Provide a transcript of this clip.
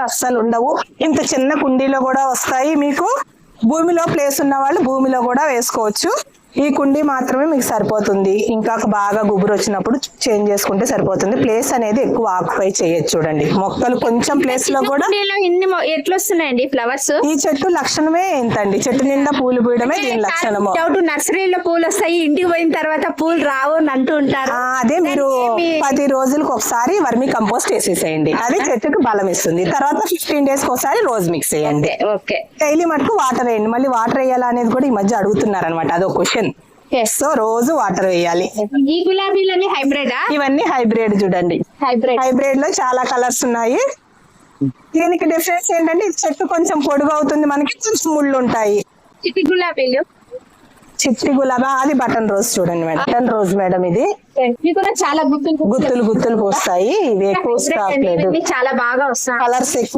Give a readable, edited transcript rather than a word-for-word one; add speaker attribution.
Speaker 1: అస్సలు ఉండవు. ఇంత చిన్న కుండీలో కూడా వస్తాయి మీకు. భూమిలో ప్లేస్ ఉన్న వాళ్ళు భూమిలో కూడా వేసుకోవచ్చు. ఈ కుండీ మాత్రమే మీకు సరిపోతుంది. ఇంకా బాగా గుబురు వచ్చినప్పుడు చేంజ్ చేసుకుంటే సరిపోతుంది. ప్లేస్ అనేది ఎక్కువ ఆక్యుపై చేయొచ్చు. చూడండి మొక్కలు కొంచెం ప్లేస్ లో కూడా
Speaker 2: ఎట్లా వస్తున్నాయండి ఫ్లవర్స్.
Speaker 1: ఈ చెట్టు లక్షణమే ఏంటండి, చెట్టు నిండా పూలు పూయడమే దీని లక్షణము.
Speaker 2: నర్సరీలో పూలు వస్తాయి, ఇంటికి పోయిన తర్వాత పూలు రావు అని అంటూ ఉంటారు.
Speaker 1: అదే మీరు 10 రోజులకు ఒకసారి వర్మి కంపోస్ట్ వేసేసేయండి, అది చెట్టుకు బలం ఇస్తుంది. తర్వాత 15 days ఒకసారి రోజ్ మిక్స్ వేయండి. డైలీ మటుకు వాటర్ వేయండి. మళ్ళీ వాటర్ వేయాలా అనేది కూడా ఈ మధ్య అడుగుతున్నారు అనమాట, అదొక క్వశ్చన్. సో రోజు వాటర్ వేయాలి.
Speaker 2: ఈ గులాబీలన్నీ హైబ్రిడా?
Speaker 1: ఇవన్నీ హైబ్రిడ్. చూడండి హైబ్రిడ్ లో చాలా కలర్స్ ఉన్నాయి. దీనికి డిఫరెన్స్ ఏంటంటే చెట్టు కొంచెం పొడుగు అవుతుంది, మనకి కొంచెం ముళ్ళు ఉంటాయి.
Speaker 2: చిట్టి గులాబీలు,
Speaker 1: చిట్టి గులాబీ అది బటన్ రోజ్. చూడండి మేడం, బటన్ రోజ్ మేడం. ఇది
Speaker 2: కూడా చాలా
Speaker 1: గుత్తులు పోస్తాయి. ఇవి ఎక్కువ స్టాక్ లేదు,
Speaker 2: చాలా బాగా వస్తాయి.
Speaker 1: కలర్స్ ఎక్కువ